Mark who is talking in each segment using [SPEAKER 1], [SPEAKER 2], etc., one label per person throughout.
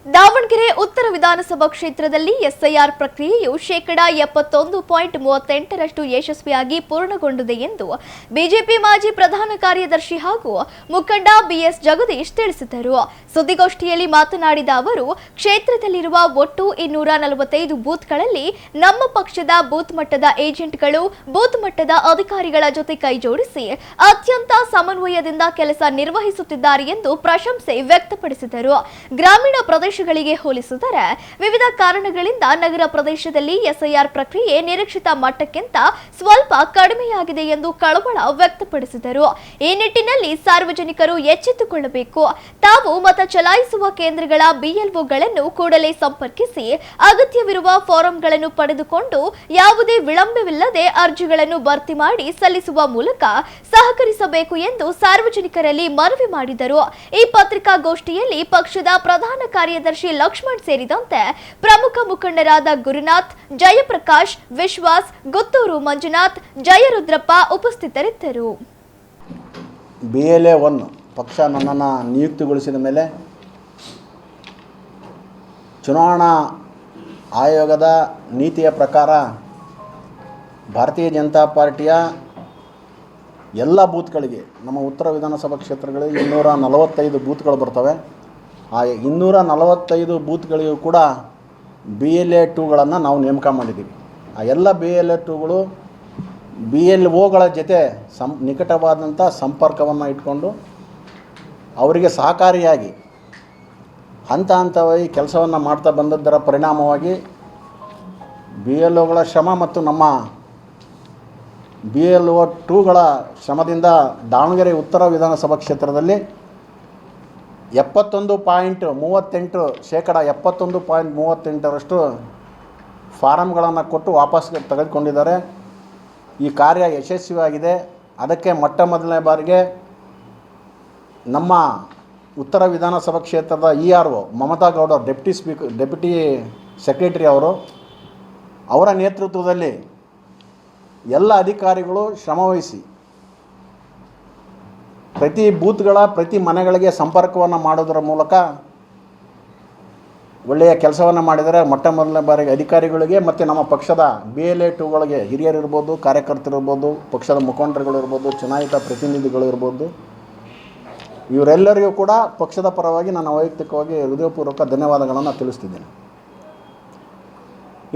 [SPEAKER 1] ದಾವಣಗೆರೆ ಉತ್ತರ ವಿಧಾನಸಭಾ ಕ್ಷೇತ್ರದಲ್ಲಿ ಎಸ್ಐಆರ್ ಪ್ರಕ್ರಿಯೆಯು 71.38% ಯಶಸ್ವಿಯಾಗಿ ಪೂರ್ಣಗೊಂಡಿದೆ ಎಂದು ಬಿಜೆಪಿ ಮಾಜಿ ಪ್ರಧಾನ ಕಾರ್ಯದರ್ಶಿ ಹಾಗೂ ಮುಖಂಡ ಬಿಎಸ್ ಜಗದೀಶ್ ತಿಳಿಸಿದರು. ಸುದ್ದಿಗೋಷ್ಠಿಯಲ್ಲಿ ಮಾತನಾಡಿದ ಅವರು, ಕ್ಷೇತ್ರದಲ್ಲಿರುವ ಒಟ್ಟು 245 ಬೂತ್ಗಳಲ್ಲಿ ನಮ್ಮ ಪಕ್ಷದ ಬೂತ್ ಮಟ್ಟದ ಏಜೆಂಟ್ಗಳು ಬೂತ್ ಮಟ್ಟದ ಅಧಿಕಾರಿಗಳ ಜೊತೆ ಕೈಜೋಡಿಸಿ ಅತ್ಯಂತ ಸಮನ್ವಯದಿಂದ ಕೆಲಸ ನಿರ್ವಹಿಸುತ್ತಿದ್ದಾರೆ ಎಂದು ಪ್ರಶಂಸೆ ವ್ಯಕ್ತಪಡಿಸಿದರು. ಗ್ರಾಮೀಣ ಪ್ರದೇಶಗಳಿಗೆ ಹೋಲಿಸಿದರೆ ವಿವಿಧ ಕಾರಣಗಳಿಂದ ನಗರ ಪ್ರದೇಶದಲ್ಲಿ ಎಸ್ಐಆರ್ ಪ್ರಕ್ರಿಯೆ ನಿರೀಕ್ಷಿತ ಮಟ್ಟಕ್ಕಿಂತ ಸ್ವಲ್ಪ ಕಡಿಮೆಯಾಗಿದೆ ಎಂದು ಕಳವಳ ವ್ಯಕ್ತಪಡಿಸಿದರು. ಈ ನಿಟ್ಟಿನಲ್ಲಿ ಸಾರ್ವಜನಿಕರು ಎಚ್ಚೆತ್ತುಕೊಳ್ಳಬೇಕು. ತಾವು ಮತ ಚಲಾಯಿಸುವ ಕೇಂದ್ರಗಳ ಬಿಎಲ್ಒಗಳನ್ನು ಕೂಡಲೇ ಸಂಪರ್ಕಿಸಿ ಅಗತ್ಯವಿರುವ ಫಾರಂಗಳನ್ನು ಪಡೆದುಕೊಂಡು ಯಾವುದೇ ವಿಳಂಬವಿಲ್ಲದೆ ಅರ್ಜಿಗಳನ್ನು ಭರ್ತಿ ಮಾಡಿ ಸಲ್ಲಿಸುವ ಮೂಲಕ ಸಹಕರಿಸಬೇಕು ಎಂದು ಸಾರ್ವಜನಿಕರಲ್ಲಿ ಮನವಿ ಮಾಡಿದರು. ಈ ಪತ್ರಿಕಾಗೋಷ್ಠಿಯಲ್ಲಿ ಪಕ್ಷದ ಪ್ರಧಾನ ಕಾರ್ಯದರ್ಶಿ ಲಕ್ಷ್ಮಣ್ ಸೇರಿದಂತೆ ಪ್ರಮುಖ ಮುಖಂಡರಾದ ಗುರುನಾಥ್, ಜಯಪ್ರಕಾಶ್, ವಿಶ್ವಾಸ್, ಗುತ್ತೂರು ಮಂಜುನಾಥ್, ಜಯರುದ್ರಪ್ಪ ಉಪಸ್ಥಿತರಿದ್ದರು.
[SPEAKER 2] BLA 1 ಪಕ್ಷ ನನ್ನನ್ನು ನಿಯುಕ್ತಿಗೊಳಿಸಿದ ಮೇಲೆ ಚುನಾವಣಾ ಆಯೋಗದ ನೀತಿಯ ಪ್ರಕಾರ ಭಾರತೀಯ ಜನತಾ ಪಾರ್ಟಿಯ ಎಲ್ಲ ಬೂತ್ಗಳಿಗೆ, ನಮ್ಮ ಉತ್ತರ ವಿಧಾನಸಭಾ ಕ್ಷೇತ್ರಗಳಿಗೆ 245 ಬೂತ್ಗಳು ಬರ್ತವೆ. ಆ 245 ಬೂತ್ಗಳಿಗೂ ಕೂಡ BLA 2ಗಳನ್ನು ನಾವು ನೇಮಕ ಮಾಡಿದ್ದೀವಿ. ಆ ಎಲ್ಲ BLA 2ಗಳು BLOಗಳ ಜೊತೆ ನಿಕಟವಾದಂಥ ಸಂಪರ್ಕವನ್ನು ಇಟ್ಕೊಂಡು ಅವರಿಗೆ ಸಹಕಾರಿಯಾಗಿ ಹಂತ ಹಂತವಾಗಿ ಕೆಲಸವನ್ನು ಮಾಡ್ತಾ ಬಂದದ್ದರ ಪರಿಣಾಮವಾಗಿ BLOಗಳ ಶ್ರಮ ಮತ್ತು ನಮ್ಮ BLO 2ಗಳ ಶ್ರಮದಿಂದ ದಾವಣಗೆರೆ ಉತ್ತರ ವಿಧಾನಸಭಾ ಕ್ಷೇತ್ರದಲ್ಲಿ 71.38% ಫಾರಮ್ಗಳನ್ನು ಕೊಟ್ಟು ವಾಪಸ್ ತೆಗೆದುಕೊಂಡಿದ್ದಾರೆ. ಈ ಕಾರ್ಯ ಯಶಸ್ವಿಯಾಗಿದೆ. ಅದಕ್ಕೆ ಮೊಟ್ಟ ಮೊದಲನೇ ಬಾರಿಗೆ ನಮ್ಮ ಉತ್ತರ ವಿಧಾನಸಭಾ ಕ್ಷೇತ್ರದ ERO Mamata Gowda deputy secretary ಅವರ ನೇತೃತ್ವದಲ್ಲಿ ಎಲ್ಲ ಅಧಿಕಾರಿಗಳು ಶ್ರಮವಹಿಸಿ ಪ್ರತಿ ಬೂತ್ಗಳ ಪ್ರತಿ ಮನೆಗಳಿಗೆ ಸಂಪರ್ಕವನ್ನು ಮಾಡೋದರ ಮೂಲಕ ಒಳ್ಳೆಯ ಕೆಲಸವನ್ನು ಮಾಡಿದರೆ. ಮೊಟ್ಟ ಮೊದಲನೇ ಬಾರಿಗೆ ಅಧಿಕಾರಿಗಳಿಗೆ ಮತ್ತು ನಮ್ಮ ಪಕ್ಷದ BLA 2ಗಳಿಗೆ ಹಿರಿಯರಿರ್ಬೋದು, ಕಾರ್ಯಕರ್ತರಿರ್ಬೋದು, ಪಕ್ಷದ ಮುಖಂಡರುಗಳಿರ್ಬೋದು, ಚುನಾಯಿತ ಪ್ರತಿನಿಧಿಗಳಿರ್ಬೋದು, ಇವರೆಲ್ಲರಿಗೂ ಕೂಡ ಪಕ್ಷದ ಪರವಾಗಿ ನಾನು ವೈಯಕ್ತಿಕವಾಗಿ ಹೃದಯಪೂರ್ವಕ ಧನ್ಯವಾದಗಳನ್ನು ತಿಳಿಸ್ತಿದ್ದೇನೆ.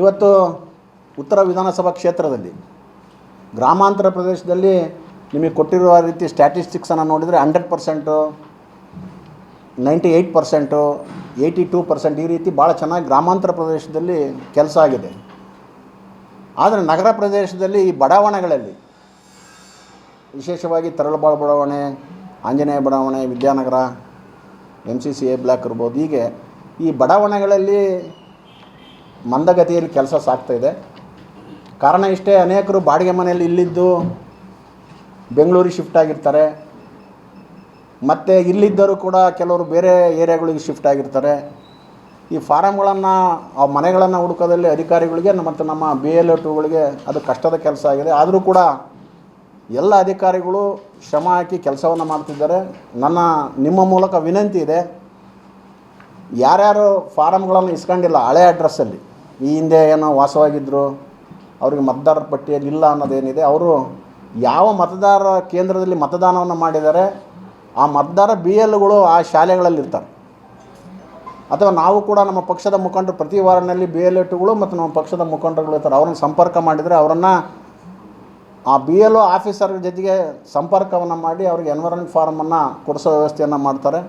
[SPEAKER 2] ಇವತ್ತು ಉತ್ತರ ವಿಧಾನಸಭಾ ಕ್ಷೇತ್ರದಲ್ಲಿ ಗ್ರಾಮಾಂತರ ಪ್ರದೇಶದಲ್ಲಿ ನಿಮಗೆ ಕೊಟ್ಟಿರುವ ರೀತಿ ಸ್ಟ್ಯಾಟಿಸ್ಟಿಕ್ಸನ್ನು ನೋಡಿದರೆ 100%, 98%, 82% ಈ ರೀತಿ ಭಾಳ ಚೆನ್ನಾಗಿ ಗ್ರಾಮಾಂತರ ಪ್ರದೇಶದಲ್ಲಿ ಕೆಲಸ ಆಗಿದೆ. ಆದರೆ ನಗರ ಪ್ರದೇಶದಲ್ಲಿ ಈ ಬಡಾವಣೆಗಳಲ್ಲಿ, ವಿಶೇಷವಾಗಿ ತರಳಬಾಳು ಬಡಾವಣೆ, ಆಂಜನೇಯ ಬಡಾವಣೆ, ವಿದ್ಯಾನಗರ, MCCA ಬ್ಲಾಕ್ ಇರ್ಬೋದು, ಹೀಗೆ ಈ ಬಡಾವಣೆಗಳಲ್ಲಿ ಮಂದಗತಿಯಲ್ಲಿ ಕೆಲಸ ಸಾಗ್ತಾಯಿದೆ. ಕಾರಣ ಇಷ್ಟೇ, ಅನೇಕರು ಬಾಡಿಗೆ ಮನೆಯಲ್ಲಿ ಇಲ್ಲಿದ್ದು ಬೆಂಗಳೂರಿಗೆ ಶಿಫ್ಟ್ ಆಗಿರ್ತಾರೆ. ಮತ್ತು ಇಲ್ಲಿದ್ದರೂ ಕೂಡ ಕೆಲವರು ಬೇರೆ ಏರಿಯಾಗಳಿಗೆ ಶಿಫ್ಟ್ ಆಗಿರ್ತಾರೆ. ಈ ಫಾರಮ್ಗಳನ್ನು, ಆ ಮನೆಗಳನ್ನು ಹುಡುಕೋದಲ್ಲಿ ಅಧಿಕಾರಿಗಳಿಗೆ ಮತ್ತು ನಮ್ಮ BLA 2ಗಳಿಗೆ ಅದು ಕಷ್ಟದ ಕೆಲಸ ಆಗಿದೆ. ಆದರೂ ಕೂಡ ಎಲ್ಲ ಅಧಿಕಾರಿಗಳು ಶ್ರಮ ಹಾಕಿ ಕೆಲಸವನ್ನು ಮಾಡ್ತಿದ್ದಾರೆ. ನಿಮ್ಮ ಮೂಲಕ ವಿನಂತಿ ಇದೆ, ಯಾರ್ಯಾರು ಫಾರಮ್ಗಳನ್ನು ಇಸ್ಕೊಂಡಿಲ್ಲ ಹಳೆ ಅಡ್ರೆಸ್ಸಲ್ಲಿ, ಈ ಹಿಂದೆ ಏನೋ ವಾಸವಾಗಿದ್ದರು, ಅವ್ರಿಗೆ ಮತದಾರರ ಪಟ್ಟಿಯಲ್ಲಿ ಇಲ್ಲ ಅನ್ನೋದೇನಿದೆ, ಅವರು ಯಾವ ಮತದಾರ ಕೇಂದ್ರದಲ್ಲಿ ಮತದಾನವನ್ನು ಮಾಡಿದ್ದಾರೆ ಆ ಮತದಾರ BLಗಳು ಆ ಶಾಲೆಗಳಲ್ಲಿರ್ತಾರೆ. ಅಥವಾ ನಾವು ಕೂಡ ನಮ್ಮ ಪಕ್ಷದ ಮುಖಂಡರು ಪ್ರತಿ ವಾರದಲ್ಲಿ BLA 2ಗಳು ಮತ್ತು ನಮ್ಮ ಪಕ್ಷದ ಮುಖಂಡರುಗಳು ಇರ್ತಾರೆ, ಅವ್ರನ್ನ ಸಂಪರ್ಕ ಮಾಡಿದರೆ ಅವರನ್ನು ಆ BLO ಆಫೀಸರ್ ಜೊತೆಗೆ ಸಂಪರ್ಕವನ್ನು ಮಾಡಿ ಅವರಿಗೆ ಎನ್ವೈರನ್ಮೆಂಟ್ ಫಾರ್ಮನ್ನು ಕೊಡಿಸೋ ವ್ಯವಸ್ಥೆಯನ್ನು ಮಾಡ್ತಾರೆ.